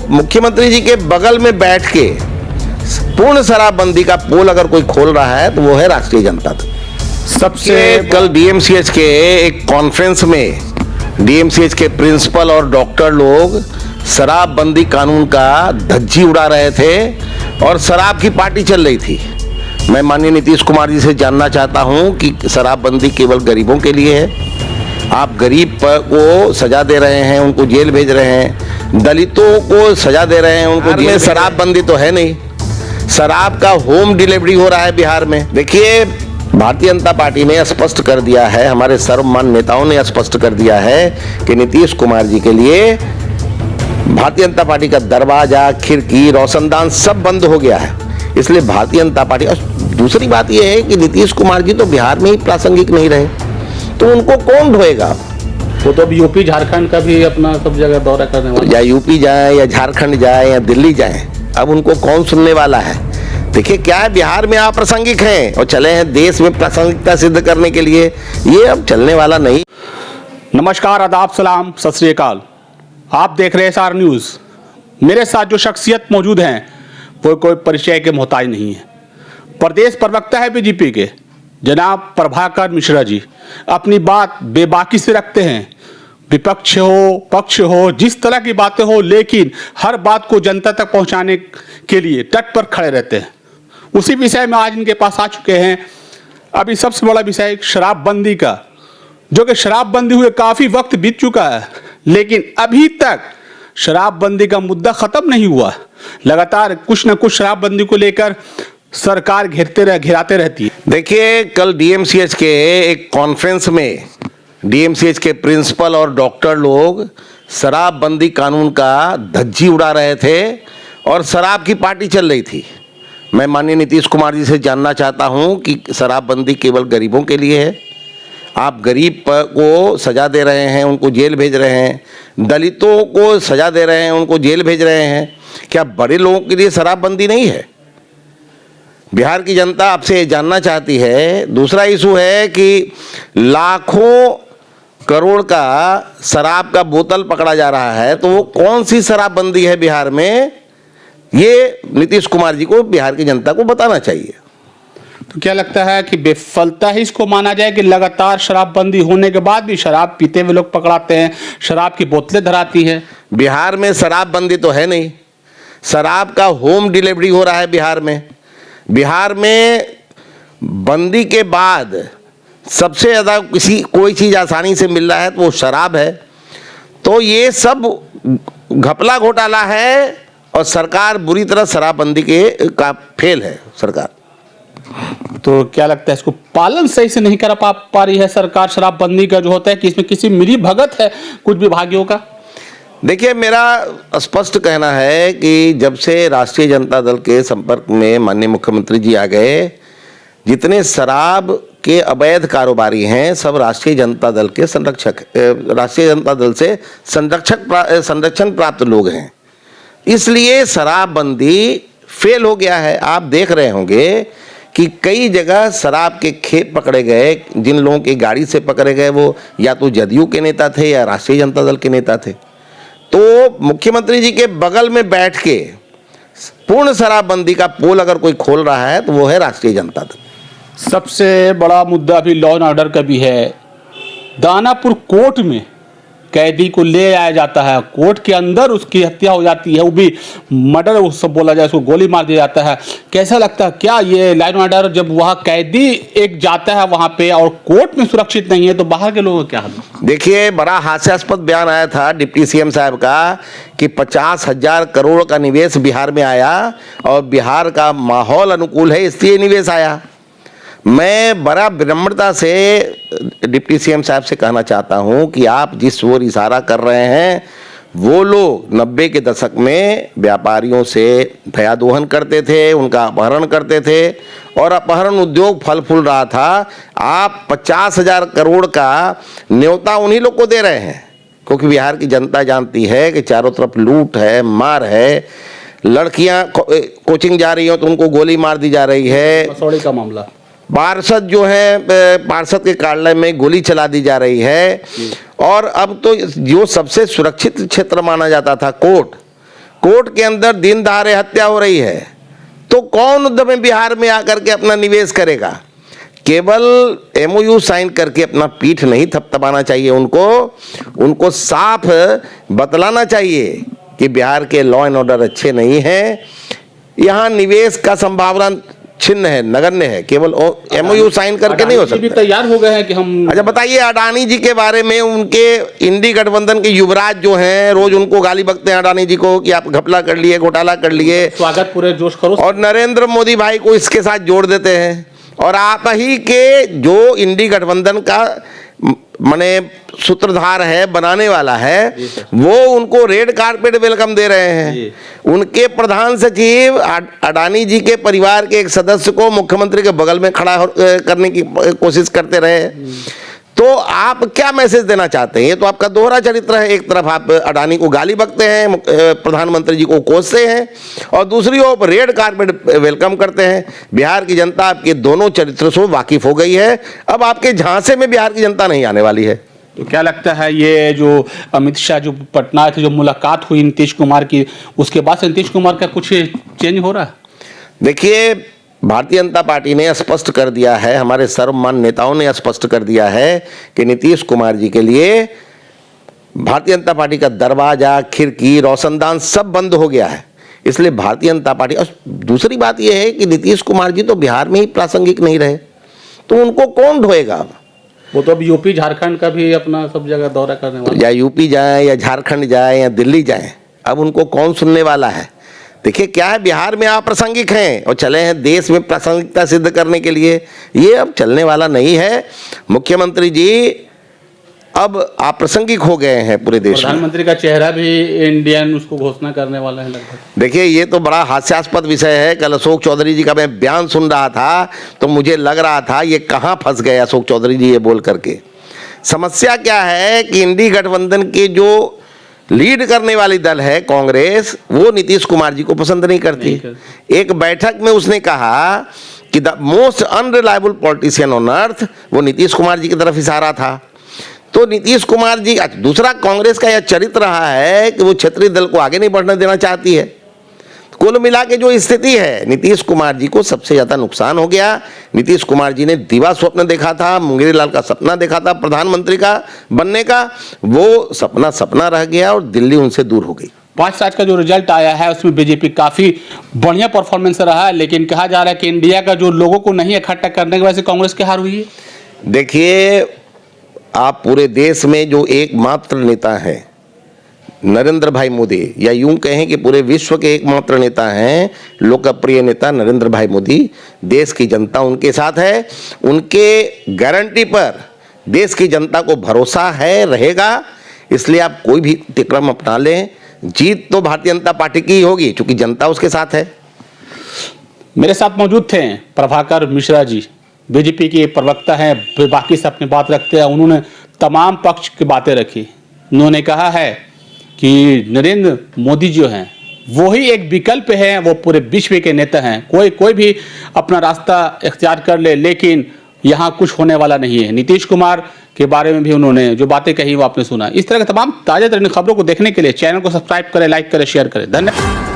मुख्यमंत्री जी के बगल में बैठ के पूर्ण शराबबंदी का पोल अगर कोई खोल रहा है तो वो है राष्ट्रीय जनता दल। सबसे कल डीएमसीएच के एक कॉन्फ्रेंस में डीएमसीएच के प्रिंसिपल और डॉक्टर लोग शराबबंदी कानून का धज्जी उड़ा रहे थे और शराब की पार्टी चल रही थी। मैं माननीय नीतीश कुमार जी से जानना चाहता हूं कि शराबबंदी केवल गरीबों के लिए है। आप गरीब को सजा दे रहे हैं, उनको जेल भेज रहे हैं, दलितों को सजा दे रहे हैं, उनको जेल। शराबबंदी तो है नहीं, शराब का होम डिलीवरी हो रहा है बिहार में। देखिए, भारतीय जनता पार्टी ने स्पष्ट कर दिया है, हमारे सर्वमान्य नेताओं ने स्पष्ट कर दिया है कि नीतीश कुमार जी के लिए भारतीय जनता पार्टी का दरवाजा, खिड़की, रोशनदान सब बंद हो गया है। इसलिए भारतीय जनता पार्टी, और दूसरी बात यह है कि नीतीश कुमार जी तो बिहार में ही प्रासंगिक नहीं रहे, तो उनको कौन ढोएगा? वो तो अब यूपी झारखंड का भी अपना सब जगह दौरा करने वाला, या यूपी जाए या झारखंड जाए या दिल्ली जाए, अब उनको कौन सुनने वाला है? देखिए क्या है, बिहार में आप प्रासंगिक हैं और चले हैं देश में प्रासंगिकता सिद्ध करने के लिए, ये अब चलने वाला नहीं। नमस्कार, आदाब, सलाम, सत श्री अकाल। आप देख रहे हैं SR न्यूज़। मेरे साथ जो शख्सियत मौजूद हैं वो कोई परिचय के मोहताज नहीं है। प्रदेश प्रवक्ता है बीजेपी के जनाब प्रभाकर मिश्रा जी, अपनी बात बेबाकी से रखते हैं। विपक्ष हो, पक्ष हो, जिस तरह की बातें हो, लेकिन हर बात को जनता तक पहुंचाने के लिए तट पर खड़े रहते हैं। उसी विषय में आज इनके पास आ चुके हैं। अभी सबसे बड़ा विषय शराबबंदी का, जो कि शराबबंदी हुए काफ़ी वक्त बीत चुका है, लेकिन अभी तक शराबबंदी का मुद्दा ख़त्म नहीं हुआ। लगातार कुछ न कुछ शराबबंदी को लेकर सरकार घिराते रहती है। देखिए, कल डीएमसीएच के एक कॉन्फ्रेंस में डीएमसीएच के प्रिंसिपल और डॉक्टर लोग शराबबंदी कानून का धज्जी उड़ा रहे थे और शराब की पार्टी चल रही थी। मैं माननीय नीतीश कुमार जी से जानना चाहता हूं कि शराबबंदी केवल गरीबों के लिए है। आप गरीब को सजा दे रहे हैं, उनको जेल भेज रहे हैं, दलितों को सजा दे रहे हैं, उनको जेल भेज रहे हैं। क्या बड़े लोगों के लिए शराबबंदी नहीं है? बिहार की जनता आपसे जानना चाहती है। दूसरा इशू है कि लाखों करोड़ का शराब का बोतल पकड़ा जा रहा है, तो वो कौन सी शराबबंदी है बिहार में? ये नीतीश कुमार जी को, बिहार की जनता को बताना चाहिए। तो क्या लगता है कि विफलता ही इसको माना जाए कि लगातार शराबबंदी होने के बाद भी शराब पीते हुए लोग पकड़ाते हैं, शराब की बोतलें धराती है? बिहार में शराबबंदी तो है नहीं, शराब का होम डिलीवरी हो रहा है बिहार में। बिहार में बंदी के बाद सबसे ज़्यादा कोई चीज़ आसानी से मिल रहा है तो वो शराब है। तो ये सब घपला घोटाला है और सरकार बुरी तरह शराबबंदी का फेल है सरकार। तो क्या लगता है इसको पालन सही से नहीं कर पा रही है सरकार शराबबंदी का, जो होता है कि इसमें किसी मिली भगत है कुछ विभागियों का? देखिए, मेरा स्पष्ट कहना है कि जब से राष्ट्रीय जनता दल के संपर्क में माननीय मुख्यमंत्री जी आ गए, जितने शराब के अवैध कारोबारी हैं सब राष्ट्रीय जनता दल के राष्ट्रीय जनता दल से संरक्षण प्राप्त लोग हैं। इसलिए शराबबंदी फेल हो गया है। आप देख रहे होंगे कि कई जगह शराब के खेप पकड़े गए, जिन लोगों की गाड़ी से पकड़े गए वो या तो जदयू के नेता थे या राष्ट्रीय जनता दल के नेता थे। तो मुख्यमंत्री जी के बगल में बैठ के पूर्ण शराबबंदी का पोल अगर कोई खोल रहा है तो वो है राष्ट्रीय जनता दल। सबसे बड़ा मुद्दा अभी लॉ एंड ऑर्डर का भी है। दानापुर कोर्ट में कैदी को ले आया जाता है, कोर्ट के अंदर उसकी हत्या हो जाती है, वो भी मर्डर उसको बोला जाए, उसको गोली मार दिया जाता है। कैसा लगता है, क्या ये लॉ एंड ऑर्डर, जब वहाँ कैदी एक जाता है वहाँ पे और कोर्ट में सुरक्षित नहीं है तो बाहर के लोगों का क्या हाल? देखिए, बड़ा हास्यास्पद बयान आया था डिप्टी सीएम साहब का कि 50,000 करोड़ का निवेश बिहार में आया और बिहार का माहौल अनुकूल है इसलिए निवेश आया। मैं बड़ा विनम्रता से डिप्टी सीएम साहब से कहना चाहता हूं कि आप जिस ओर इशारा कर रहे हैं, वो लोग 90 के दशक में व्यापारियों से भयादोहन करते थे, उनका अपहरण करते थे और अपहरण उद्योग फल फूल रहा था। आप 50,000 करोड़ का न्योता उन्हीं लोग को दे रहे हैं, क्योंकि बिहार की जनता जानती है कि चारों तरफ लूट है, मार है। लड़कियां कोचिंग जा रही हो तो उनको गोली मार दी जा रही है। मसौड़ी का मामला, पार्षद जो है, पार्षद के कार्यालय में गोली चला दी जा रही है। और अब तो जो सबसे सुरक्षित क्षेत्र माना जाता था कोर्ट के अंदर दिन दहाड़े हत्या हो रही है, तो कौन उद्यमी बिहार में आकर के अपना निवेश करेगा? केवल एमओयू साइन करके अपना पीठ नहीं थपथपाना चाहिए, उनको साफ बतलाना चाहिए कि बिहार के लॉ एंड ऑर्डर अच्छे नहीं हैं, यहाँ निवेश का संभावना छिन्न है, नगण्य है। केवल एमओयू साइन करके नहीं हो सकता। भी तैयार हो गए हैं कि हम। अच्छा बताइए, अडानी जी के बारे में, उनके इंडी गठबंधन के युवराज जो हैं, रोज उनको गाली बकते हैं अडानी जी को कि आप घपला कर लिए, घोटाला कर लिए, स्वागत पूरे जोश खरोश, और नरेंद्र मोदी भाई को इसके साथ जोड़ देते हैं। और आप ही के जो इंडी गठबंधन का माने सूत्रधार है, बनाने वाला है, वो उनको रेड कारपेट वेलकम दे रहे हैं। उनके प्रधान सचिव अडानी जी के परिवार के एक सदस्य को मुख्यमंत्री के बगल में खड़ा करने की कोशिश करते रहे। तो आप क्या मैसेज देना चाहते हैं? ये तो आपका दोहरा चरित्र है। एक तरफ आप अडानी को गाली बकते हैं, प्रधानमंत्री जी को कोसते हैं, और दूसरी ओर रेड कारपेट वेलकम करते हैं। बिहार की जनता आपके दोनों चरित्र से वाकिफ हो गई है। अब आपके झांसे में बिहार की जनता नहीं आने वाली है। तो क्या लगता है, ये जो अमित शाह जो पटना थे, जो मुलाकात हुई नीतीश कुमार की, उसके बाद से नीतीश कुमार का कुछ चेंज हो रहा है? देखिए, भारतीय जनता पार्टी ने स्पष्ट कर दिया है, हमारे सर्वमान्य नेताओं ने स्पष्ट कर दिया है कि नीतीश कुमार जी के लिए भारतीय जनता पार्टी का दरवाजा, खिड़की, रोशनदान सब बंद हो गया है। इसलिए भारतीय जनता पार्टी, और दूसरी बात यह है कि नीतीश कुमार जी तो बिहार में ही प्रासंगिक नहीं रहे, तो उनको कौन ढोएगा? अब वो तो अब यूपी झारखंड का भी अपना सब जगह दौरा करने वाला, या यूपी जाए या झारखंड जाए या दिल्ली जाए, अब उनको कौन सुनने वाला है? देखिए क्या है, बिहार में आप प्रासंगिक हैं और चले हैं देश में प्रासंगिकता सिद्ध करने के लिए, ये अब चलने वाला नहीं है। मुख्यमंत्री जी अब अप्रासंगिक हो गए हैं पूरे देश में। प्रधानमंत्री का चेहरा भी इंडियन उसको घोषणा करने वाला है लगभग। देखिए ये तो बड़ा हास्यास्पद विषय है। कल अशोक चौधरी जी का मैं बयान सुन रहा था तो मुझे लग रहा था ये कहाँ फंस गए अशोक चौधरी जी ये बोल करके। समस्या क्या है कि इंडी गठबंधन के जो लीड करने वाली दल है कांग्रेस, वो नीतीश कुमार जी को पसंद नहीं करती। एक बैठक में उसने कहा कि the most unreliable politician on earth, वो नीतीश कुमार जी की तरफ इशारा था। तो नीतीश कुमार जी, दूसरा कांग्रेस का यह चरित्र रहा है कि वो क्षेत्रीय दल को आगे नहीं बढ़ने देना चाहती है। कुल मिला के जो स्थिति है, नीतीश कुमार जी को सबसे ज्यादा नुकसान हो गया। नीतीश कुमार जी ने दिवा स्वप्न देखा था, मुंगेरी लाल का सपना देखा था प्रधानमंत्री का बनने का, वो सपना सपना रह गया और दिल्ली उनसे दूर हो गई। 5 साल का जो रिजल्ट आया है उसमें बीजेपी काफी बढ़िया परफॉर्मेंस रहा है, लेकिन कहा जा रहा है कि इंडिया का जो लोगों को नहीं इकट्ठा करने की वजह से कांग्रेस की हार हुई है। देखिए, आप पूरे देश में जो एकमात्र नेता है नरेंद्र भाई मोदी, या यूं कहें कि पूरे विश्व के एकमात्र नेता हैं, लोकप्रिय नेता नरेंद्र भाई मोदी। देश की जनता उनके साथ है, उनके गारंटी पर देश की जनता को भरोसा है, रहेगा। इसलिए आप कोई भी अतिक्रम अपना लें, जीत तो भारतीय जनता पार्टी की होगी क्योंकि जनता उसके साथ है। मेरे साथ मौजूद थे प्रभाकर मिश्रा जी, बीजेपी के प्रवक्ता हैं, बाकी से अपनी बात रखते हैं। उन्होंने तमाम पक्ष की बातें रखी। उन्होंने कहा है कि नरेंद्र मोदी जो हैं वो ही एक विकल्प है, वो पूरे विश्व के नेता हैं। कोई भी अपना रास्ता इख्तियार कर ले, लेकिन यहाँ कुछ होने वाला नहीं है। नीतीश कुमार के बारे में भी उन्होंने जो बातें कही वो आपने सुना। इस तरह के तमाम ताज़ा तरीन खबरों को देखने के लिए चैनल को सब्सक्राइब करें, लाइक करें, शेयर करें। धन्यवाद।